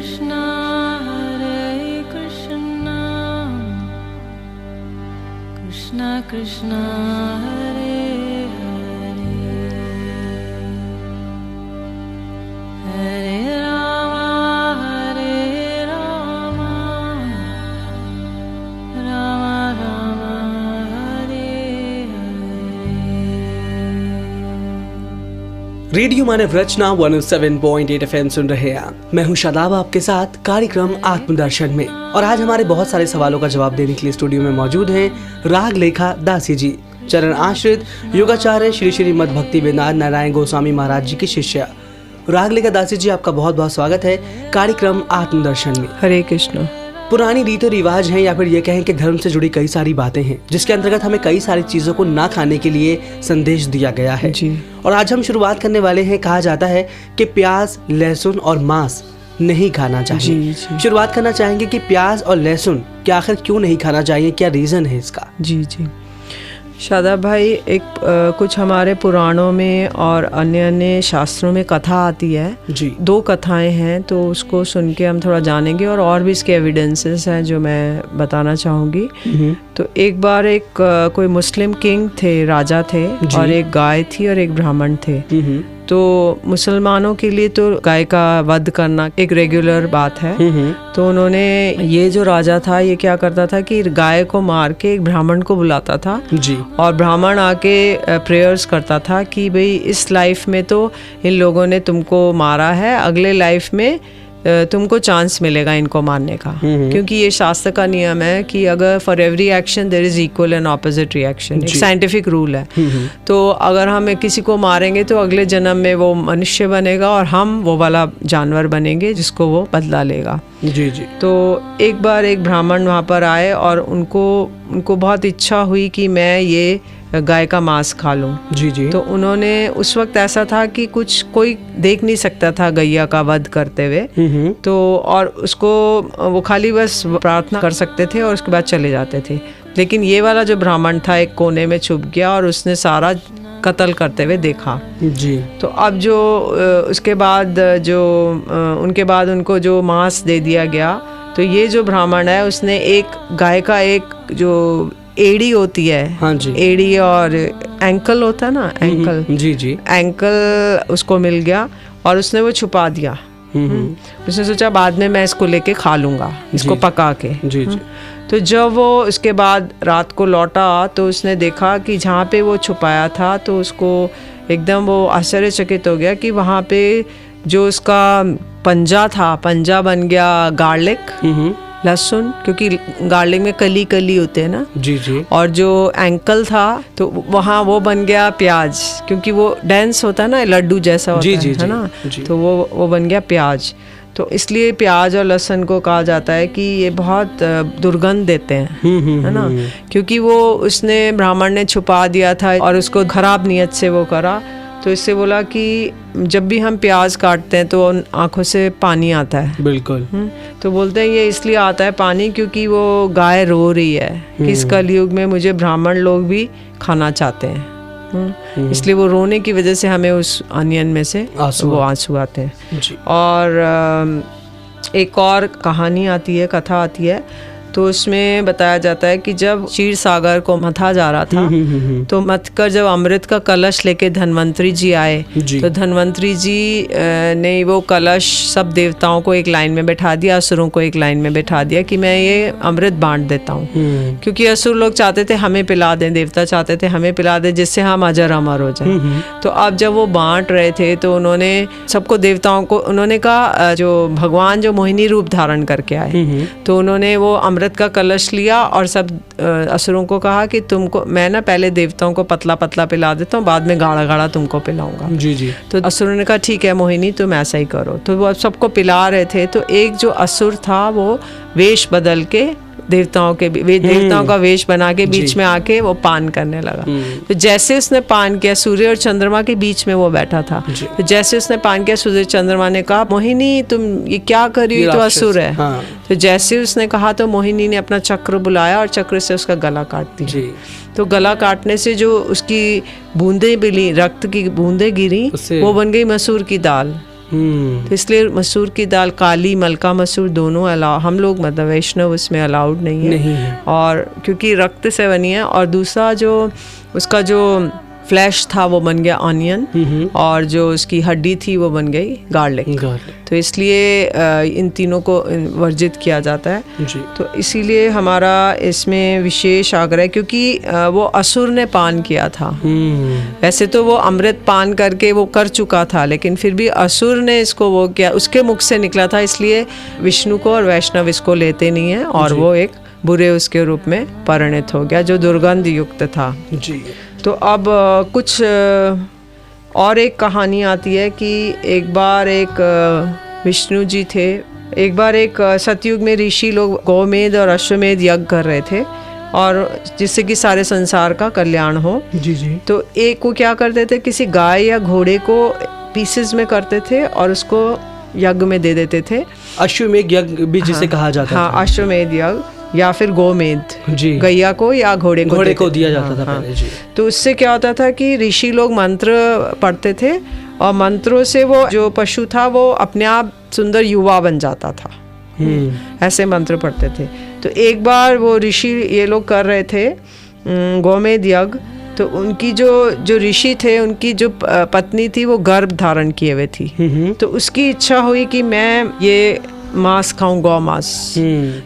Krishna Krishna Krishna Hare Hare Hare Rama Rama Rama Hare Hare। Radio Manav Rachna 107.8 FM सुन रहे हैं आप। मैं हूं शादाब, आपके साथ कार्यक्रम आत्मदर्शन में। और आज हमारे बहुत सारे सवालों का जवाब देने के लिए स्टूडियो में मौजूद हैं राग लेखा दासी जी, चरण आश्रित योगाचार्य श्री श्री मद भक्ति वेदांत नारायण गोस्वामी महाराज जी की शिष्या। राग लेखा दासी जी, आपका बहुत बहुत स्वागत है कार्यक्रम आत्मदर्शन में। हरे कृष्ण। पुरानी रीति रिवाज हैं या फिर ये कहें कि धर्म से जुड़ी कई सारी बातें हैं जिसके अंतर्गत हमें कई सारी चीज़ों को ना खाने के लिए संदेश दिया गया है जी। और आज हम शुरुआत करने वाले हैं। कहा जाता है कि प्याज, लहसुन और मांस नहीं खाना चाहिए। जी। शुरुआत करना चाहेंगे कि प्याज और लहसुन क्या आखिर क्यों नहीं खाना चाहिए, क्या रीज़न है इसका? जी शादाब भाई, एक कुछ हमारे पुराणों में और अन्य शास्त्रों में कथा आती है जी। 2 कथाएं हैं, तो उसको सुन के हम थोड़ा जानेंगे और भी इसके एविडेंसेस हैं जो मैं बताना चाहूँगी। तो एक बार एक कोई मुस्लिम किंग थे, राजा थे, और एक गाय थी और एक ब्राह्मण थे। तो मुसलमानों के लिए तो गाय का वध करना एक रेगुलर बात है। तो उन्होंने, ये जो राजा था ये क्या करता था कि गाय को मार के एक ब्राह्मण को बुलाता था जी। और ब्राह्मण आके प्रेयर्स करता था कि भाई इस लाइफ में तो इन लोगों ने तुमको मारा है, अगले लाइफ में तुमको चांस मिलेगा इनको मारने का। क्योंकि ये शास्त्र का नियम है कि अगर for every action there is equal and opposite reaction, एक साइंटिफिक रूल है। तो अगर हम किसी को मारेंगे तो अगले जन्म में वो मनुष्य बनेगा और हम वो वाला जानवर बनेंगे जिसको वो बदला लेगा। जी। तो एक बार एक ब्राह्मण वहाँ पर आए और उनको बहुत इच्छा हुई कि मैं ये गाय का मांस खा लूं। जी। तो उन्होंने, उस वक्त ऐसा था कि कोई देख नहीं सकता था गैया का वध करते हुए, तो और उसको वो खाली बस प्रार्थना कर सकते थे और उसके बाद चले जाते थे। लेकिन ये वाला जो ब्राह्मण था एक कोने में छुप गया और उसने सारा कत्ल करते हुए देखा। जी। तो अब जो उसके बाद उनके बाद उनको जो मांस दे दिया गया, तो ये जो ब्राह्मण है उसने एक गाय का एक जो एड़ी होती है, हाँ जी, एड़ी और एंकल होता है ना, एंकल, जी, एंकल उसको मिल गया और उसने वो छुपा दिया। उसने सोचा बाद में मैं इसको लेके खा लूंगा, इसको पका के। जी। तो जब वो इसके बाद रात को लौटा तो उसने देखा कि जहाँ पे वो छुपाया था, तो उसको एकदम वो आश्चर्यचकित हो गया कि वहाँ पे जो उसका पंजा बन गया गार्लिक, लहसुन, क्योंकि गार्लिक में कली होते हैं ना। जी। और जो एंकल था तो वहाँ वो बन गया प्याज, क्योंकि वो डेंस होता है ना, लड्डू जैसा होता है ना। तो वो बन गया प्याज। तो इसलिए प्याज और लहसुन को कहा जाता है कि ये बहुत दुर्गंध देते हैं, है ना, क्योंकि वो उसने ब्राह्मण ने छुपा दिया था और उसको खराब नियत से वो करा। तो इससे बोला कि जब भी हम प्याज काटते हैं तो आंखों से पानी आता है। बिल्कुल। तो बोलते हैं ये इसलिए आता है पानी क्योंकि वो गाय रो रही है कि इस कलयुग में मुझे ब्राह्मण लोग भी खाना चाहते हैं। इसलिए वो रोने की वजह से हमें उस अनियन में से वो आंसू आते हैं। और एक और कहानी आती है, कथा आती है, तो उसमें बताया जाता है कि जब क्षीर सागर को मथा जा रहा था, तो मथकर जब अमृत का कलश लेके धन्वंतरी जी आए, तो धन्वंतरी जी ने वो कलश सब देवताओं को एक लाइन में बैठा दिया, असुरों को एक लाइन में बैठा दिया कि मैं ये अमृत बांट देता हूँ। क्योंकि असुर लोग चाहते थे हमें पिला दें, देवता चाहते थे हमें पिला दें, जिससे हम अजर अमर हो जाए। तो अब जब वो बांट रहे थे तो उन्होंने सबको, देवताओं को उन्होंने कहा, जो भगवान जो मोहिनी रूप धारण करके आए, तो उन्होंने वो अमृत का कलश लिया और सब असुरों को कहा कि तुमको मैं ना पहले देवताओं को पतला पतला पिला देता हूँ, बाद में गाढ़ा गाढ़ा तुमको पिलाऊंगा। जी। तो असुरों ने कहा ठीक है मोहिनी, तुम ऐसा ही करो। तो वो सबको पिला रहे थे, तो एक जो असुर था वो वेश बदल के देवताओं का वेश बना के बीच में आके वो पान करने लगा। तो जैसे उसने पान किया, सूर्य और चंद्रमा के बीच में वो बैठा था, तो जैसे उसने पान किया, सूर्य चंद्रमा ने कहा मोहिनी तुम ये क्या कर रही हो, तो असुर है। हाँ। तो जैसे उसने कहा तो मोहिनी ने अपना चक्र बुलाया और चक्र से उसका गला काट दिया। तो गला काटने से जो उसकी बूंदें मिली, रक्त की बूंदें गिरी, वो बन गई मसूर की दाल। तो इसलिए मसूर की दाल, काली मलका मसूर, दोनों अलाउ, हम लोग मतलब वैष्णव उसमें अलाउड नहीं है। और क्योंकि रक्त से बनी है। और दूसरा जो उसका जो फ्लैश था वो बन गया ऑनियन, और जो उसकी हड्डी थी वो बन गई गार्लिक। तो इसलिए इन तीनों को वर्जित किया जाता है जी। तो इसीलिए हमारा इसमें विशेष आग्रह है, क्योंकि वो असुर ने पान किया था। वैसे तो वो अमृत पान करके वो कर चुका था, लेकिन फिर भी असुर ने इसको वो किया, उसके मुख से निकला था, इसलिए विष्णु को और वैष्णव इसको लेते नहीं है, और वो एक बुरे उसके रूप में परिणत हो गया जो दुर्गंध युक्त था जी। तो अब कुछ और एक कहानी आती है कि एक बार एक विष्णु जी थे, एक बार एक सतयुग में ऋषि लोग गोमेध और अश्वमेध यज्ञ कर रहे थे, और जिससे कि सारे संसार का कल्याण हो जी जी। तो एक को क्या करते थे, किसी गाय या घोड़े को पीसेस में करते थे और उसको यज्ञ में दे देते थे। अश्वमेध यज्ञ भी जिसे कहा जाता है। हाँ, अश्वमेध यज्ञ या फिर गोमेध जी, गैया को या घोड़े को दिया जाता था पहले जी। तो उससे क्या होता था कि ऋषि लोग मंत्र पढ़ते थे, और मंत्रों से वो जो पशु था वो अपने आप सुंदर युवा बन जाता था। ऐसे मंत्र पढ़ते थे। तो एक बार वो ऋषि ये लोग कर रहे थे गोमेध यज्ञ, तो उनकी जो ऋषि थे, उनकी जो पत्नी थी वो गर्भ धारण किए हुए थी। तो उसकी इच्छा हुई कि मैं ये मांस खाऊं, गौ मांस।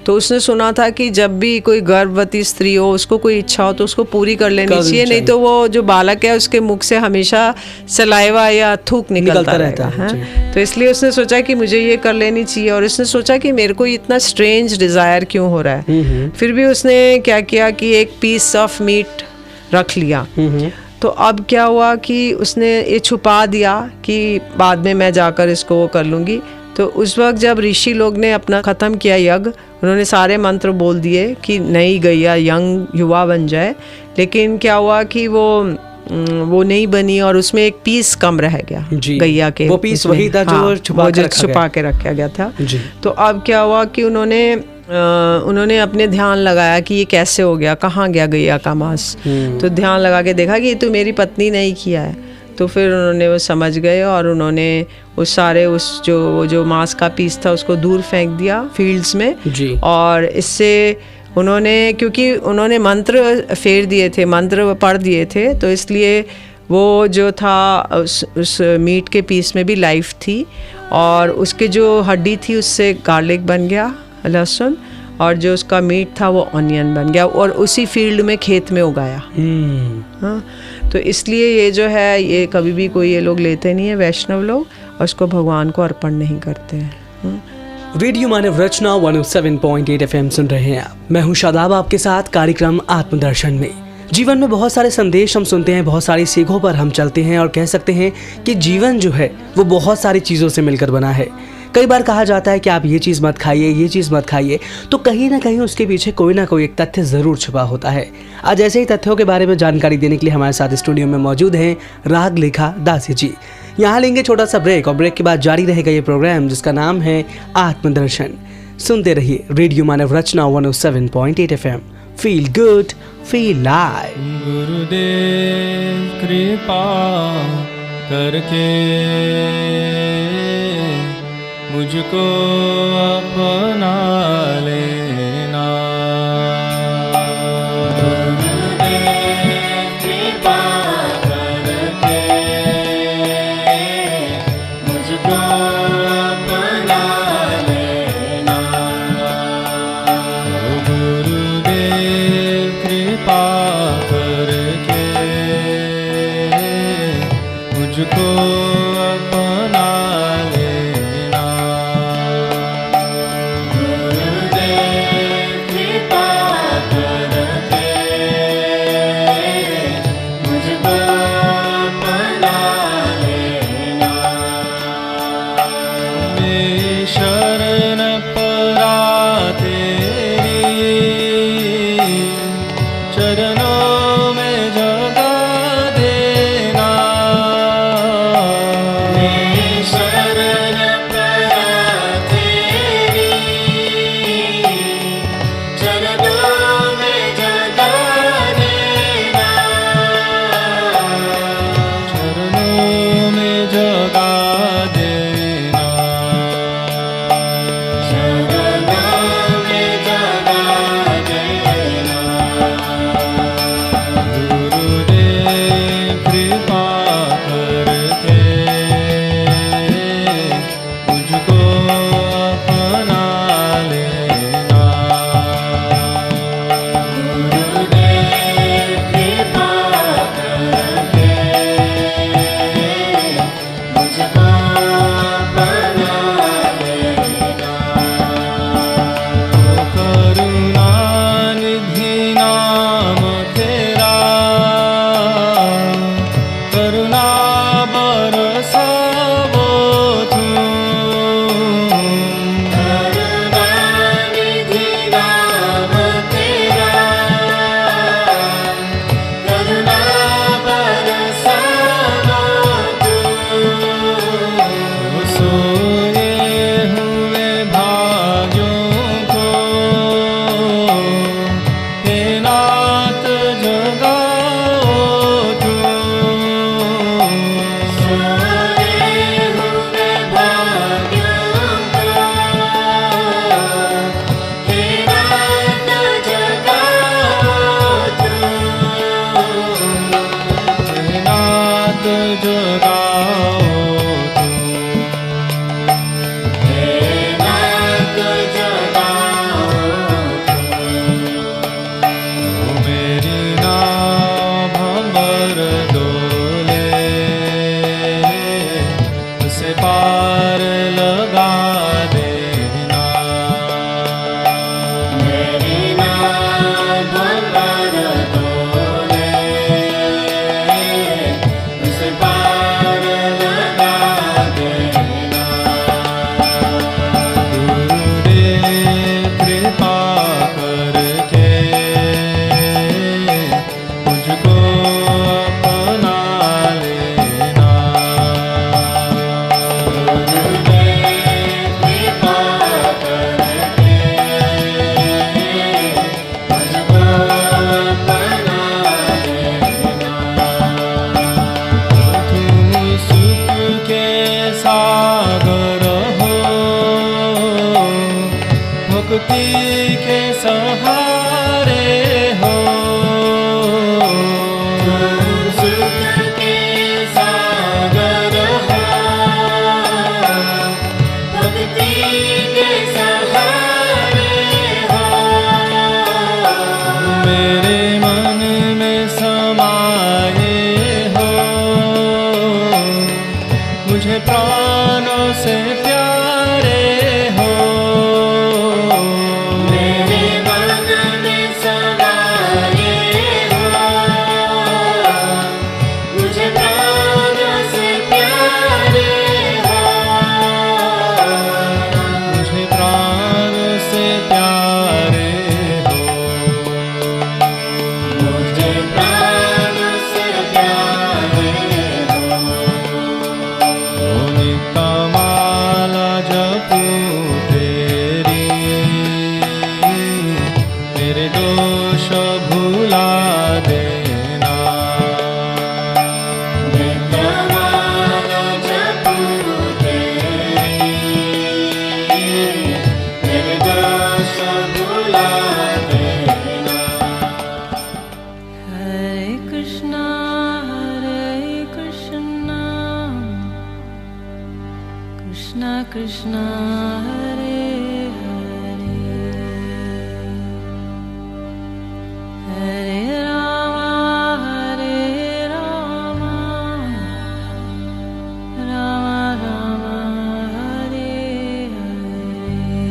तो उसने सुना था कि जब भी कोई गर्भवती स्त्री हो, उसको कोई इच्छा हो तो उसको पूरी कर लेनी चाहिए, नहीं तो वो जो बालक है उसके मुख से हमेशा सलाइवा या थूक निकलता रहता है। तो इसलिए उसने सोचा कि मुझे ये कर लेनी चाहिए, और उसने सोचा कि मेरे को इतना स्ट्रेंज डिजायर क्यों हो रहा है। फिर भी उसने क्या किया कि एक पीस ऑफ मीट रख लिया। तो अब क्या हुआ कि उसने ये छुपा दिया कि बाद में मैं जाकर इसको वो कर लूँगी। तो उस वक्त जब ऋषि लोग ने अपना ख़त्म किया यज्ञ, उन्होंने सारे मंत्र बोल दिए कि नई गैया यंग युवा बन जाए, लेकिन क्या हुआ कि वो नहीं बनी, और उसमें एक पीस कम रह गया गैया के। वो पीस वही था जो छुपा के रखा गया था जी। तो अब क्या हुआ कि उन्होंने अपने ध्यान लगाया कि ये कैसे हो गया, कहाँ गया गैया का मांस। तो ध्यान लगा के देखा कि ये तो मेरी पत्नी ने ही किया है। तो फिर उन्होंने वो समझ गए, और उन्होंने उस जो मांस का पीस था उसको दूर फेंक दिया फील्ड्स में जी। और इससे क्योंकि उन्होंने मंत्र फेर दिए थे, मंत्र पढ़ दिए थे, तो इसलिए वो जो था उस मीट के पीस में भी लाइफ थी, और उसके जो हड्डी थी उससे गार्लिक बन गया, लहसुन, और जो उसका मीट था वो ऑनियन बन गया, और उसी फील्ड में खेत में उगाया। हाँ, तो इसलिए ये जो है ये कभी भी कोई ये लोग लेते नहीं है वैष्णव लोग, और उसको भगवान को अर्पण नहीं करते हैं। रेडियो मानव रचना 107.8 FM सुन रहे हैं आप। मैं हूँ शादाब, आपके साथ कार्यक्रम आत्मदर्शन में। जीवन में बहुत सारे संदेश हम सुनते हैं, बहुत सारी सीखों पर हम चलते हैं, और कह सकते हैं कि जीवन जो है वो बहुत सारी चीज़ों से मिलकर बना है। कई बार कहा जाता है कि आप ये चीज़ मत खाइए, ये चीज़ मत खाइए, तो कहीं ना कहीं उसके पीछे कोई ना कोई एक तथ्य ज़रूर छुपा होता है। आज ऐसे ही तथ्यों के बारे में जानकारी देने के लिए हमारे साथ स्टूडियो में मौजूद हैं रागलेखा दासी जी। यहाँ लेंगे छोटा सा ब्रेक, और ब्रेक के बाद जारी रहेगा ये प्रोग्राम जिसका नाम है आत्मदर्शन। सुनते रहिए radio Manav Rachna 107.8 FM। Feel good, feel live. गुरुदेव कृपा करके मुझको अपना लेना। गुरुदेव कृपा करके मुझको अपना लेना। गुरुदेव कृपा करके मुझको अपना लेना। गुरुदेव Krishna Hare Hare Hare Rama Rama Rama Hare Hare।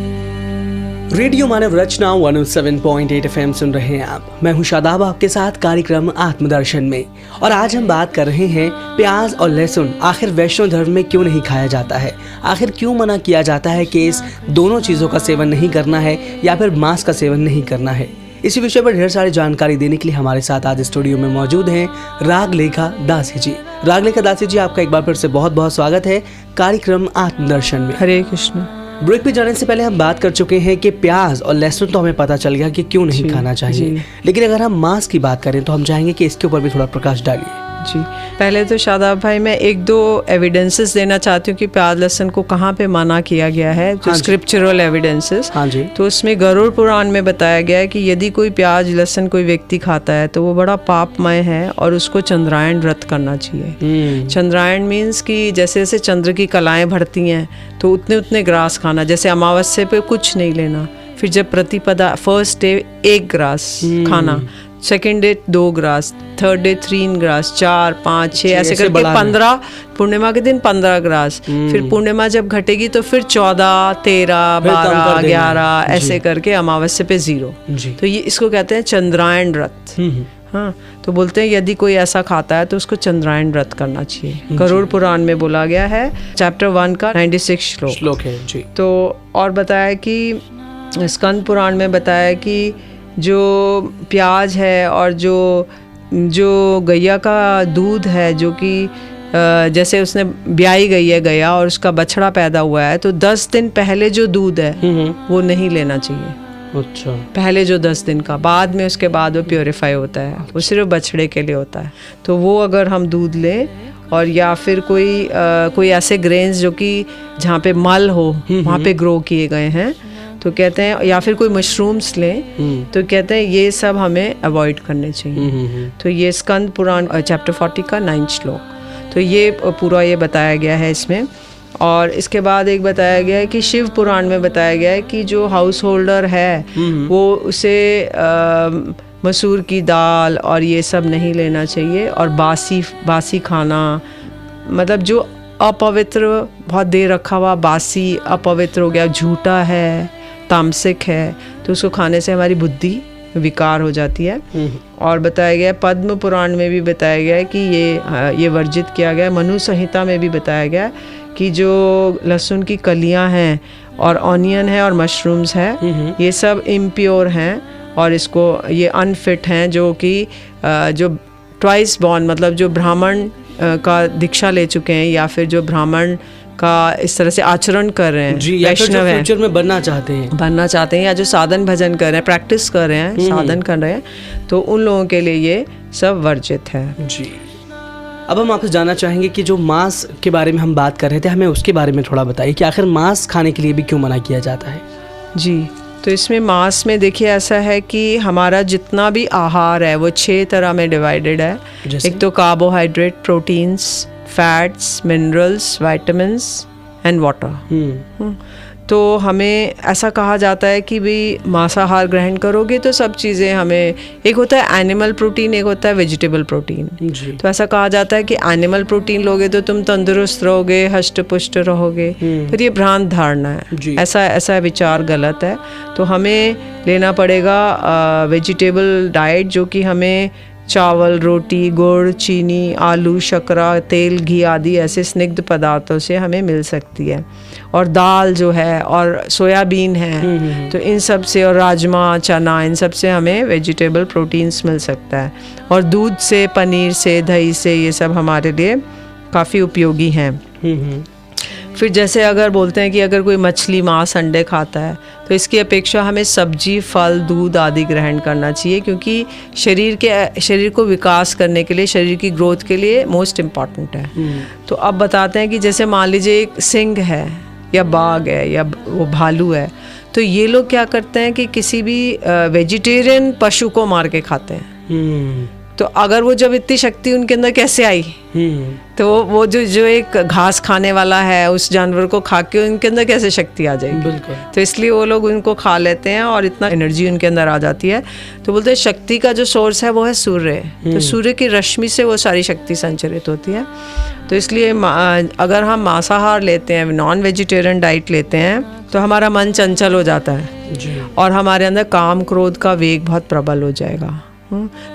Radio Manav Rachna 107.8 FM सुन रहे हैं आप। मैं हूं शादाब, आपके साथ कार्यक्रम आत्मदर्शन में। और आज हम बात कर रहे हैं प्याज और लहसुन आखिर वैष्णव धर्म में क्यों नहीं खाया जाता है, आखिर क्यों मना किया जाता है कि इस दोनों चीज़ों का सेवन नहीं करना है या फिर मांस का सेवन नहीं करना है। इसी विषय पर ढेर सारी जानकारी देने के लिए हमारे साथ आज स्टूडियो में मौजूद हैं रागलेखा दासी जी। रागलेखा दासी जी, आपका एक बार फिर से बहुत बहुत स्वागत है कार्यक्रम आत्मदर्शन में। हरे कृष्ण। ब्रेक पे जाने से पहले हम बात कर चुके हैं कि प्याज और लहसुन तो हमें पता चल गया कि क्यों नहीं खाना चाहिए, लेकिन अगर हम मांस की बात करें तो हम चाहेंगे कि इसके ऊपर भी थोड़ा प्रकाश डालिए। जी, पहले तो शादाब भाई मैं एक दो एविडेंसेस देना चाहती हूँ कि प्याज लहसुन को कहाँ पे मना किया गया है, जो स्क्रिप्चरल एविडेंसेस। हाँ जी। तो उसमें गरुड़ पुराण में बताया गया है कि यदि कोई प्याज लहसुन कोई व्यक्ति खाता है तो वो बड़ा पापमय है और उसको चंद्रायण व्रत करना चाहिए। चंद्रायण मीन्स कि जैसे जैसे चंद्र की कलाएं बढ़ती हैं तो उतने उतने ग्रास खाना, जैसे अमावस्या पे कुछ नहीं लेना, फिर जब प्रतिपदा फर्स्ट डे 1 ग्रास खाना, second day 2 grass, third day 3 grass, 4, 5, 6 ऐसे करके 15, पूर्णिमा के दिन 15 ग्रास, फिर पूर्णिमा जब घटेगी तो फिर 14, 13, 12, 11 ऐसे करके अमावस्या पे 0। तो ये इसको कहते हैं चंद्रायण व्रत। हाँ, तो बोलते हैं यदि कोई ऐसा खाता है तो उसको चंद्रायण व्रत करना चाहिए। गरुड़ पुराण में बोला गया है, चैप्टर 1 का 96 श्लोक है जी। तो और बताया कि स्कंद पुराण में बताया कि जो प्याज है और जो गैया का दूध है, जो कि जैसे उसने ब्याई गई है गैया और उसका बछड़ा पैदा हुआ है, तो 10 दिन पहले जो दूध है वो नहीं लेना चाहिए। अच्छा। पहले जो 10 दिन का, बाद में उसके बाद वो प्योरीफाई होता है, वो सिर्फ बछड़े के लिए होता है। तो वो अगर हम दूध लें, और या फिर कोई ऐसे ग्रेन्स जो कि जहाँ पे मल हो वहाँ पे ग्रो किए गए हैं तो कहते हैं, या फिर कोई मशरूम्स लें तो कहते हैं ये सब हमें अवॉइड करने चाहिए। तो ये स्कंद पुराण चैप्टर 40 का 9 श्लोक, तो ये पूरा ये बताया गया है इसमें। और इसके बाद एक बताया गया है कि शिव पुराण में बताया गया है कि जो हाउस होल्डर है वो उसे मसूर की दाल और ये सब नहीं लेना चाहिए, और बासी खाना, मतलब जो अपवित्र बहुत देर रखा हुआ बासी अपवित्र हो गया, झूठा है, तामसिक है, तो उसको खाने से हमारी बुद्धि विकार हो जाती है। और बताया गया है, पद्म पुराण में भी बताया गया है कि ये वर्जित किया गया है। मनु संहिता में भी बताया गया है कि जो लहसुन की कलियां हैं और ऑनियन है और मशरूम्स है, ये सब इम्प्योर हैं और इसको ये अनफिट हैं, जो कि जो ट्वाइस बॉर्न, मतलब जो ब्राह्मण का दीक्षा ले चुके हैं या फिर जो ब्राह्मण का इस तरह से आचरण कर रहे हैं, वैष्णव हैं, फ्यूचर में बनना चाहते हैं या जो साधन भजन कर रहे हैं, प्रैक्टिस कर रहे हैं, साधन कर रहे हैं, तो उन लोगों के लिए ये सब वर्जित है जी। अब हम आपसे जानना चाहेंगे कि जो मांस के बारे में हम बात कर रहे थे, हमें उसके बारे में थोड़ा बताइए कि आखिर मांस खाने के लिए भी क्यों मना किया जाता है। जी, तो इसमें मांस में देखिए ऐसा है कि हमारा जितना भी आहार है वो 6 तरह में डिवाइडेड है। एक तो carbohydrate, proteins, fats, minerals, vitamins and water. तो हमें ऐसा कहा जाता है कि भाई मांसाहार ग्रहण करोगे तो सब चीज़ें हमें, एक होता है एनिमल प्रोटीन, एक होता है वेजिटेबल प्रोटीन। तो ऐसा कहा जाता है कि एनिमल प्रोटीन लोगे तो तुम तंदुरुस्त रहोगे, हष्ट पुष्ट रहोगे, पर ये भ्रांत धारणा है, ऐसा विचार गलत है। तो हमें लेना पड़ेगा वेजिटेबल डाइट, जो कि हमें चावल, रोटी, गुड़, चीनी, आलू, शक्कर, तेल, घी आदि ऐसे स्निग्ध पदार्थों से हमें मिल सकती है। और दाल जो है और सोयाबीन है, तो इन सब से, और राजमा, चना, इन सब से हमें वेजिटेबल प्रोटीन्स मिल सकता है। और दूध से, पनीर से, दही से, ये सब हमारे लिए काफ़ी उपयोगी हैं। फिर जैसे अगर बोलते हैं कि अगर कोई मछली, मांस, अंडे खाता है तो इसकी अपेक्षा हमें सब्जी, फल, दूध आदि ग्रहण करना चाहिए, क्योंकि शरीर को विकास करने के लिए, शरीर की ग्रोथ के लिए मोस्ट इम्पॉर्टेंट है। तो अब बताते हैं कि जैसे मान लीजिए एक सिंह है या बाघ है या वो भालू है, तो ये लोग क्या करते हैं कि किसी भी वेजिटेरियन पशु को मार के खाते हैं। तो अगर वो जब इतनी शक्ति उनके अंदर कैसे आई, तो वो जो एक घास खाने वाला है उस जानवर को खा के उनके अंदर कैसे शक्ति आ जाएगी। बिल्कुल। तो इसलिए वो लोग उनको खा लेते हैं और इतना एनर्जी उनके अंदर आ जाती है। तो बोलते हैं शक्ति का जो सोर्स है वो है सूर्य। तो सूर्य की रश्मि से वो सारी शक्ति संचरित होती है। तो इसलिए अगर हम मांसाहार लेते हैं, नॉन वेजिटेरियन डाइट लेते हैं, तो हमारा मन चंचल हो जाता है जी। और हमारे अंदर काम क्रोध का वेग बहुत प्रबल हो जाएगा।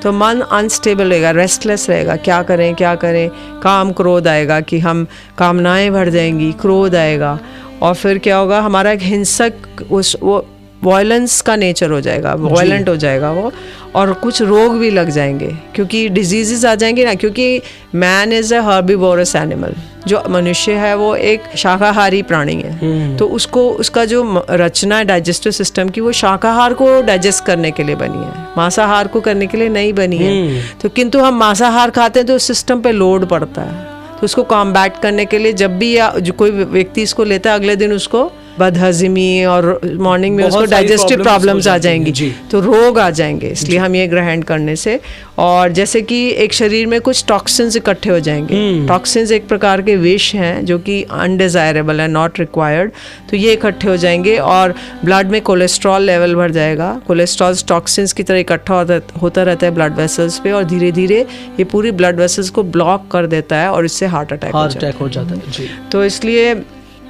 तो मन अनस्टेबल रहेगा, रेस्टलेस रहेगा, क्या करें क्या करें, काम क्रोध आएगा कि हम कामनाएं बढ़ जाएंगी, क्रोध आएगा और फिर क्या होगा, हमारा एक हिंसक वो वायलेंस का नेचर हो जाएगा, वायलेंट हो जाएगा वो, और कुछ रोग भी लग जाएंगे क्योंकि डिजीजेस आ जाएंगे ना, क्योंकि man is a herbivores animal. जो मनुष्य है वो एक शाकाहारी प्राणी है। तो उसका जो रचना है डाइजेस्टिव सिस्टम की, वो शाकाहार को डाइजेस्ट करने के लिए बनी है, मांसाहार को करने के लिए नहीं बनी है। तो किंतु हम मांसाहार खाते हैं तो सिस्टम पे लोड पड़ता है। तो उसको कॉम्बैट करने के लिए जब भी जो कोई व्यक्ति इसको लेता है, अगले दिन उसको बदहजमी और मॉर्निंग में उसको डाइजेस्टिव प्रॉब्लम्स आ जाएंगी, तो रोग आ जाएंगे। इसलिए हम ये ग्रहण करने से, और जैसे कि एक शरीर में कुछ टॉक्सिन्स इकट्ठे हो जाएंगे। टॉक्सिन्स एक प्रकार के विष हैं जो कि अनडिजायरेबल है, नॉट रिक्वायर्ड। तो ये इकट्ठे हो जाएंगे और ब्लड में कोलेस्ट्रॉल लेवल बढ़ जाएगा। कोलेस्ट्रॉल टॉक्सिन्स की तरह इकट्ठा होता रहता है ब्लड वेसल्स पे, और धीरे धीरे ये पूरी ब्लड वेसल्स को ब्लॉक कर देता है और इससे हार्ट अटैक हो जाता है जी। तो इसलिए,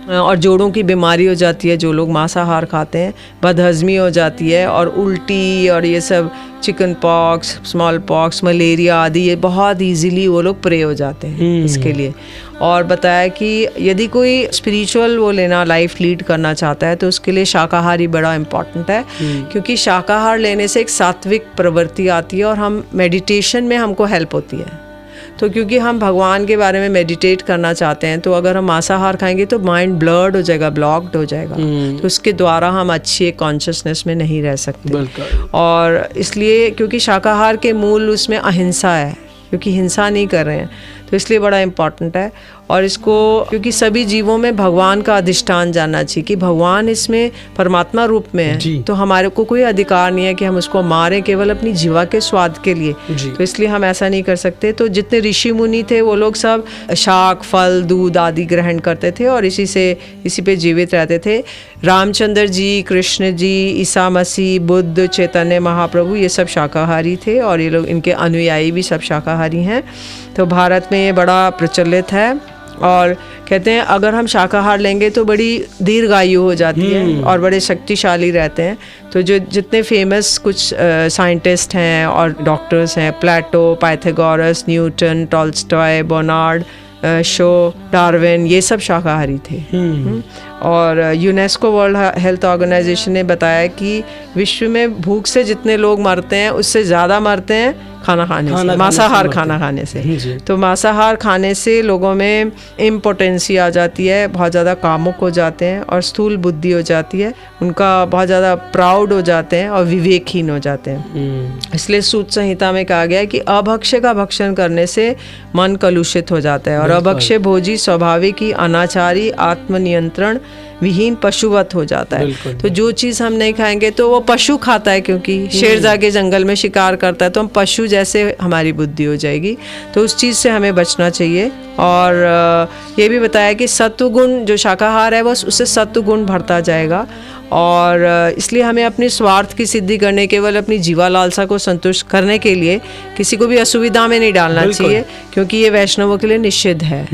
और जोड़ों की बीमारी हो जाती है जो लोग मांसाहार खाते हैं, बदहजमी हो जाती है और उल्टी और ये सब, chicken pox, small pox, malaria आदि, ये बहुत इजीली वो लोग प्रे हो जाते हैं इसके लिए। और बताया कि यदि कोई स्पिरिचुअल वो लेना, लाइफ लीड करना चाहता है, तो उसके लिए शाकाहारी बड़ा इम्पॉर्टेंट है, क्योंकि शाकाहार लेने से एक सात्विक प्रवृत्ति आती है और हम मेडिटेशन में हमको हेल्प होती है। तो क्योंकि हम भगवान के बारे में मेडिटेट करना चाहते हैं, तो अगर हम मांसाहार खाएंगे तो माइंड ब्लर्ड हो जाएगा, ब्लॉक्ड हो जाएगा। तो उसके द्वारा हम अच्छी कॉन्शियसनेस में नहीं रह सकते। और इसलिए, क्योंकि शाकाहार के मूल उसमें अहिंसा है, क्योंकि हिंसा नहीं कर रहे हैं, तो इसलिए बड़ा इम्पॉर्टेंट है। और इसको, क्योंकि सभी जीवों में भगवान का अधिष्ठान जानना चाहिए कि भगवान इसमें परमात्मा रूप में है, तो हमारे को कोई अधिकार नहीं है कि हम उसको मारें केवल अपनी जीवा के स्वाद के लिए। तो इसलिए हम ऐसा नहीं कर सकते। तो जितने ऋषि मुनि थे वो लोग सब शाक, फल, दूध आदि ग्रहण करते थे और इसी पे जीवित रहते थे। रामचंद्र जी, कृष्ण जी, ईसा मसीह, बुद्ध, चैतन्य महाप्रभु, ये सब शाकाहारी थे और ये लोग, इनके अनुयायी भी सब शाकाहारी हैं। तो भारत में ये बड़ा प्रचलित है और कहते हैं अगर हम शाकाहार लेंगे तो बड़ी दीर्घायु हो जाती है और बड़े शक्तिशाली रहते हैं। तो जो जितने फेमस कुछ साइंटिस्ट हैं और डॉक्टर्स हैं, Plato, Pythagoras, Newton, Tolstoy, Bernard Shaw, Darwin, ये सब शाकाहारी थे। और यूनेस्को वर्ल्ड हेल्थ ऑर्गेनाइजेशन ने बताया कि विश्व में भूख से जितने लोग मरते हैं उससे ज़्यादा मरते हैं खाना खाने से, मांसाहार खाना खाने से। तो मांसाहार खाने से लोगों में इम्पोटेंसी आ जाती है, बहुत ज़्यादा कामुक हो जाते हैं और स्थूल बुद्धि हो जाती है, उनका बहुत ज़्यादा प्राउड हो जाते हैं और विवेकहीन हो जाते हैं। इसलिए सूत संहिता में कहा गया है कि अभक्ष्य का भक्षण करने से मन कलुषित हो जाता है और अभक्ष्य भोजी स्वाभाविक ही अनाचारी, आत्मनियंत्रण विहीन पशुवत हो जाता है। तो जो चीज़ हम नहीं खाएंगे तो वो पशु खाता है, क्योंकि शेर जाके जंगल में शिकार करता है, तो हम पशु जैसे हमारी बुद्धि हो जाएगी। तो उस चीज़ से हमें बचना चाहिए। और ये भी बताया कि सत्वगुण, जो शाकाहार है वो उससे सत्वगुण बढ़ता जाएगा और इसलिए हमें अपने स्वार्थ की सिद्धि करने, केवल अपनी जीवा लालसा को संतुष्ट करने के लिए किसी को भी असुविधा में नहीं डालना चाहिए, क्योंकि ये वैष्णवों के लिए निषिद्ध है।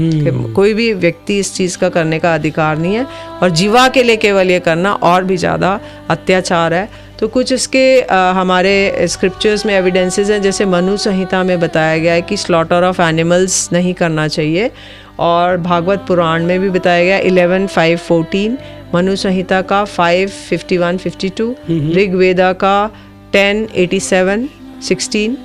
कोई भी व्यक्ति इस चीज़ का करने का अधिकार नहीं है और जीवा के लिए केवल ये करना और भी ज़्यादा अत्याचार है। तो कुछ इसके हमारे स्क्रिप्चर्स में एविडेंसेस हैं, जैसे मनु संहिता में बताया गया है कि स्लॉटर ऑफ एनिमल्स नहीं करना चाहिए, और भागवत पुराण में भी बताया गया 11:5-14, मनु संहिता का 5:51-52, ऋग्वेदा का 10:87-16।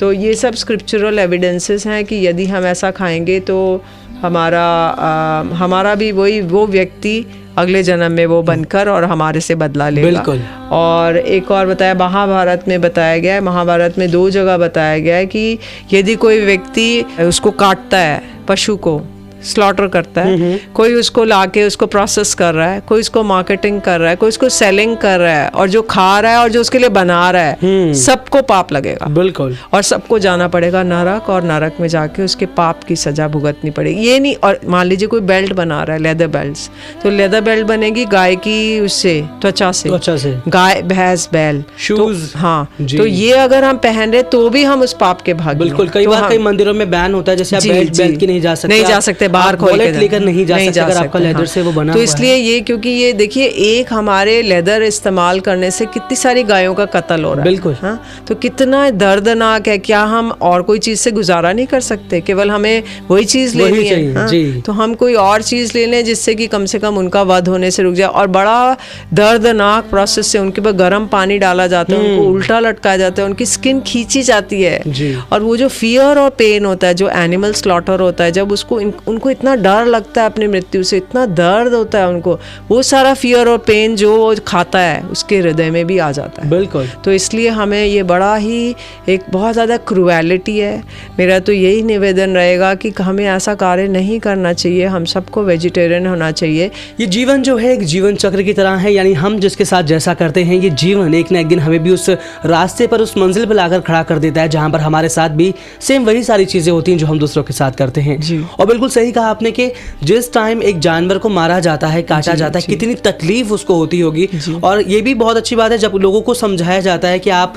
तो ये सब स्क्रिप्चरल एविडेंसेस हैं कि यदि हम ऐसा खाएंगे तो हमारा भी वो व्यक्ति अगले जन्म में वो बनकर और हमारे से बदला लेगा। और एक और बताया, महाभारत में बताया गया है, महाभारत में 2 जगह बताया गया है कि यदि कोई व्यक्ति उसको काटता है, पशु को, स्लॉटर करता है, कोई उसको लाके उसको प्रोसेस कर रहा है, कोई उसको मार्केटिंग कर रहा है, कोई उसको सेलिंग कर रहा है, और जो खा रहा है और जो उसके लिए बना रहा है, सबको पाप लगेगा। बिल्कुल। और सबको जाना पड़ेगा नरक, और नरक में जाके उसके पाप की सजा भुगतनी पड़ेगी। ये नहीं, और मान लीजिए कोई बेल्ट बना रहा है, लेदर बेल्ट, तो लेदर बेल्ट बनेगी गाय की उससे, त्वचा से, गाय भैंस बैल शूज। हाँ, तो ये अगर हम पहन रहे तो भी हम उस पाप के भागी। बिल्कुल। कई बार कई मंदिरों में बैन होता है, जैसे आप बेल्ट की नहीं जा सकते, बाहर खोल के लेकर नहीं जा सकते अगर आपका लेदर से वो बना। तो इसलिए ये, क्योंकि ये देखिए, एक हमारे लेदर इस्तेमाल करने से कितनी सारी गायों का कत्ल हो रहा है। बिल्कुल। हाँ, तो कितना दर्दनाक है। क्या हम और कोई चीज से गुजारा नहीं कर सकते? केवल हमें वही चीज लेनी है। हाँ? तो हम कोई और चीज ले लें जिससे कि कम से कम उनका वध होने से रुक जाए। और बड़ा दर्दनाक प्रोसेस से उनके ऊपर गर्म पानी डाला जाता है, उनको उल्टा लटकाया जाता है, उनकी स्किन खींची जाती है। और वो जो फियर और पेन होता है, जो एनिमल स्लॉटर होता है, जब उसको उनको इतना डर लगता है अपनी मृत्यु से, इतना दर्द होता है उनको, वो सारा फियर और पेन जो वो खाता है उसके हृदय में भी आ जाता है। बिल्कुल। तो इसलिए हमें ये बड़ा ही एक बहुत ज़्यादा क्रूएलिटी है। मेरा तो यही निवेदन रहेगा कि हमें ऐसा कार्य नहीं करना चाहिए, हम सबको वेजिटेरियन होना चाहिए। ये जीवन जो है एक जीवन चक्र की तरह है, यानी हम जिसके साथ जैसा करते हैं, ये जीवन एक ना एक दिन हमें भी उस रास्ते पर, उस मंजिल पर लाकर खड़ा कर देता है, जहाँ पर हमारे साथ भी सेम वही सारी चीज़ें होती हैं जो हम दूसरों के साथ करते हैं। और बिल्कुल सही कहा आपने कि जिस टाइम एक जानवर को मारा जाता है, काटा जाता है, कितनी तकलीफ उसको होती होगी। और ये भी बहुत अच्छी बात है जब लोगों को समझाया जाता है कि आप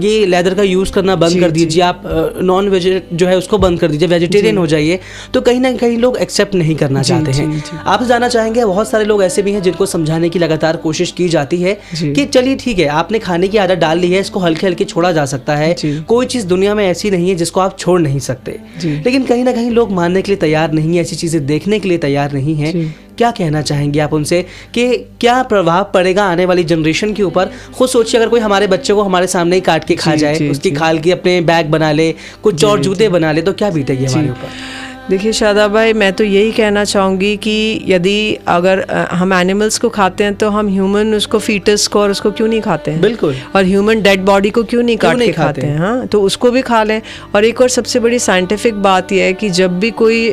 ये लेदर का यूज़ करना बंद कर दीजिए, आप नॉन वेज जो है उसको बंद कर दीजिए, वेजिटेरियन हो जाइए, तो कहीं ना कहीं लोग एक्सेप्ट नहीं करना चाहते हैं। आप जानना चाहेंगे, बहुत सारे लोग ऐसे भी हैं जिनको समझाने की लगातार कोशिश की जाती है कि चलिए ठीक है, आपने खाने की आदत डाल ली है, इसको हल्के हल्के छोड़ा जा सकता है, कोई चीज़ दुनिया में ऐसी नहीं है जिसको आप छोड़ नहीं सकते। लेकिन कहीं ना कहीं लोग मानने के लिए तैयार नहीं है, ऐसी चीज़ें देखने के लिए तैयार नहीं है। क्या कहना चाहेंगे आप उनसे कि क्या प्रभाव पड़ेगा आने वाली जनरेशन के ऊपर? खुद सोचिए, अगर कोई हमारे बच्चे को हमारे सामने ही काट के खा जाए, उसकी खाल की अपने बैग बना ले, कुछ और जूते बना ले, तो क्या बीतेगी हमारे ऊपर? देखिए शादाब भाई, मैं तो यही कहना चाहूँगी कि यदि अगर हम एनिमल्स को खाते हैं तो हम ह्यूमन उसको फीटस को और उसको क्यों नहीं खाते हैं? बिल्कुल। और ह्यूमन डेड बॉडी को क्यों नहीं काट के खाते हैं? हाँ, तो उसको भी खा लें। और एक और सबसे बड़ी साइंटिफिक बात यह है कि जब भी कोई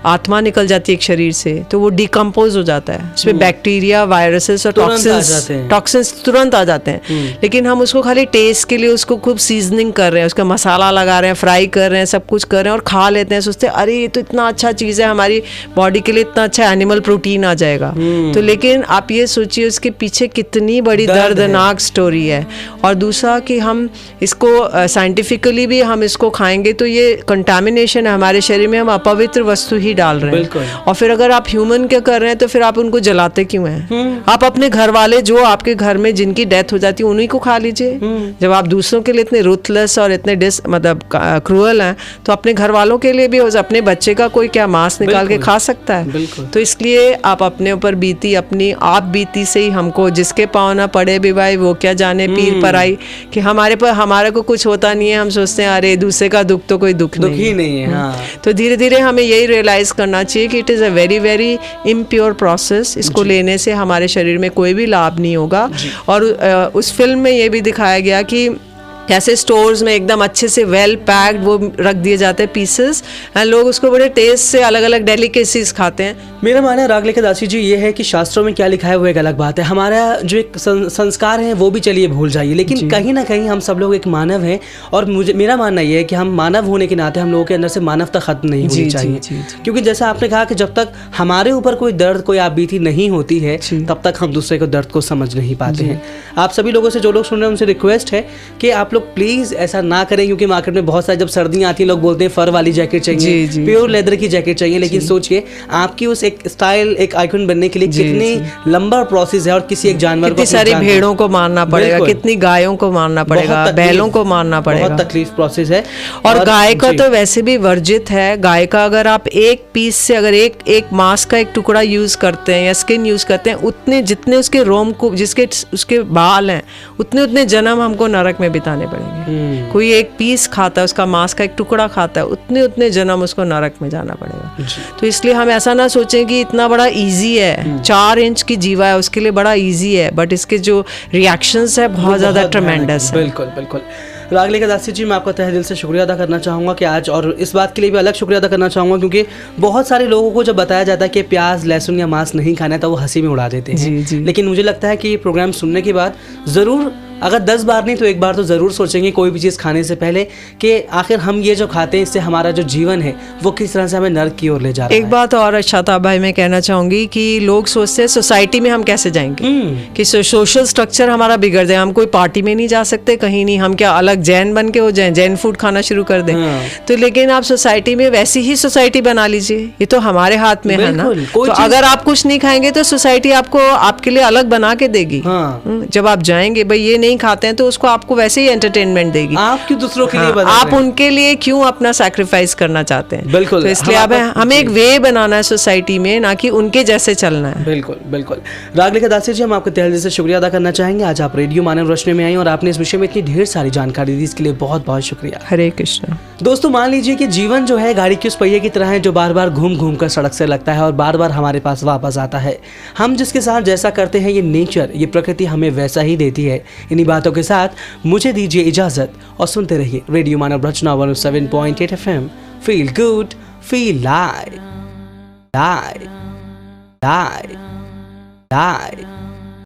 आत्मा निकल जाती है एक शरीर से, तो वो डिकम्पोज हो जाता है, उसमें बैक्टीरिया, वायरसेस और टॉक्सिन्स तुरंत आ जाते हैं। लेकिन हम उसको खाली टेस्ट के लिए उसको खूब सीजनिंग कर रहे हैं, उसका मसाला लगा रहे हैं, फ्राई कर रहे हैं, सब कुछ कर रहे हैं और खा लेते हैं। सोचते हैं ये तो इतना अच्छा चीज़ है, हमारी बॉडी के लिए इतना अच्छा एनिमल प्रोटीन आ जाएगा। तो लेकिन आप ये सोचिए उसके पीछे कितनी बड़ी दर्दनाक स्टोरी है। और दूसरा कि हम इसको साइंटिफिकली भी हम इसको खाएंगे तो ये कंटामिनेशन है हमारे शरीर में, हम अपवित्र वस्तु ही डाल रहे हैं। और फिर अगर आप ह्यूमन क्या कर रहे हैं तो फिर आप उनको जलाते क्यों हैं? आप अपने घर वाले जो आपके घर में जिनकी डेथ हो जाती है उन्हीं को खा लीजिए। जब आप दूसरों के लिए इतने रुथलेस और इतने मतलब क्रूअल हैं, तो अपने घर वालों के लिए भी हो, अपने बच्चे का कोई क्या मांस निकाल के खा सकता है? तो इसलिए आप अपने ऊपर बीती, अपनी आप बीती से ही हमको जिसके पाँव ना पड़े भी भाई वो क्या जाने पीर पर आई, कि हमारे पर हमारे को कुछ होता नहीं है, हम सोचते हैं अरे दूसरे का दुख तो कोई दुख ही नहीं है। हाँ। तो धीरे धीरे हमें यही रियलाइज करना चाहिए कि it is a very very impure process. इसको लेने से हमारे शरीर में कोई भी लाभ नहीं होगा। और उस फिल्म में ये भी दिखाया गया कि कैसे स्टोर्स में एकदम अच्छे से वेल पैक्ड वो रख दिए जाते हैं पीसेस, एंड लोग उसको बड़े टेस्ट से अलग अलग डेलिकेसीज खाते हैं। मेरा मानना है रागलेखा दासी जी ये है कि शास्त्रों में क्या लिखा है वो एक अलग बात है, हमारा जो एक संस्कार है वो भी चलिए भूल जाइए, लेकिन कहीं ना कहीं हम सब लोग एक मानव हैं। और मेरा मानना ये है कि हम मानव होने के नाते हम लोगों के अंदर से मानवता खत्म नहीं होनी चाहिए। क्योंकि जैसा आपने कहा कि जब तक हमारे ऊपर कोई दर्द, कोई आपबीती नहीं होती है, तब तक हम दूसरे को दर्द को समझ नहीं पाते हैं। आप सभी लोगों से, जो लोग सुन रहे हैं, उनसे रिक्वेस्ट है कि आप लोग प्लीज ऐसा ना करें, क्योंकि मार्केट में बहुत सारी जब सर्दियां आती हैं लोग बोलते हैं फर वाली जैकेट चाहिए, प्योर लेदर की जैकेट चाहिए, लेकिन सोचिए आपकी उस एक स्टाइल, एक आइकन बनने के लिए कितनी लंबा प्रोसेस है। और किसी एक जानवर को, कितनी सारी भेड़ों को मारना पड़ेगा, कितनी गायों को मारना पड़ेगा, बैलों को मारना पड़ेगा, बहुत तकलीफ प्रोसेस है। और गाय का तो वैसे भी वर्जित है। गाय का अगर आप एक पीस से अगर एक मांस का एक टुकड़ा यूज करते हैं या स्किन यूज करते हैं, उतने जितने उसके रोम को, जिसके उसके बाल हैं, उतने जन्म हमको नरक में बिताने पड़ेंगे। कोई एक पीस खाता है, उसका मांस का एक टुकड़ा खाता है, उतने जन्म उसको नरक में जाना पड़ेगा। तो इसलिए हम ऐसा ना सोचें कि इतना बड़ा इजी है, 4 इंच की जीवा है उसके लिए बड़ा इजी है, बट इसके जो रिएक्शंस है बहुत ज्यादा ट्रेमेंडस है। बिल्कुल बिल्कुल। रागलेखा दासी जी, मैं आपका तहे दिल से शुक्रिया अदा करना चाहूँगा कि आज, और इस बात के लिए भी अलग शुक्रिया अदा करना चाहूँगा क्योंकि बहुत सारे लोगों को जब बताया जाता है कि प्याज, लहसुन या मांस नहीं खाना है तो वो हंसी में उड़ा देते हैं। जी, जी। लेकिन मुझे लगता है कि ये प्रोग्राम सुनने के बाद ज़रूर, अगर 10 बार नहीं तो एक बार तो ज़रूर सोचेंगे कोई भी चीज़ खाने से पहले कि आखिर हम ये जो खाते हैं इससे हमारा जो जीवन है वो किस तरह से हमें नर्क की ओर ले जा रहा है। एक बात और अच्छा था भाई, मैं कहना चाहूंगी कि लोग सोचते हैं सोसाइटी में हम कैसे जाएंगे, कि सोशल स्ट्रक्चर हमारा बिगड़ जाए, हम कोई पार्टी में नहीं जा सकते, कहीं नहीं, हम क्या अलग जैन बन के हो जाए, जैन फूड खाना शुरू कर दें। तो लेकिन आप सोसाइटी में वैसी ही सोसाइटी बना लीजिए, ये तो हमारे हाथ में है ना। तो अगर आप कुछ नहीं खाएंगे तो सोसाइटी आपको आपके लिए अलग बना के देगी। जब आप जाएंगे भाई ये नहीं खाते हैं तो उसको आपको वैसे ही एंटरटेनमेंट देगी। आप क्यों दूसरों के लिए बना आप उनके लिए क्यों अपना सैक्रिफाइस करना चाहते हैं? बिल्कुल। तो इसलिए अब हमें एक वे बनाना है सोसाइटी में, ना कि उनके जैसे चलना है। बिल्कुल बिल्कुल। रागलेखा दासी जी, हम आपको तहे दिल से शुक्रिया अदा करना चाहेंगे। आज आप रेडियो मानव रोशनी में आई और आपने इस विषय में इतनी ढेर सारी जानकारी दी, इसके लिए बहुत बहुत शुक्रिया। हरे कृष्णा। दोस्तों, मान लीजिए कि जीवन जो है गाड़ी के उस पहिए की तरह है जो बार बार घूम घूम कर सड़क से लगता है और बार बार हमारे पास वापस आता है। हम जिसके साथ जैसा करते हैं ये नेचर, ये प्रकृति हमें वैसा ही देती है। इन्हीं बातों के साथ मुझे दीजिए इजाजत और सुनते रहिए radio Manav Rachna 107.8 FM। Feel good, feel live, live, live, live.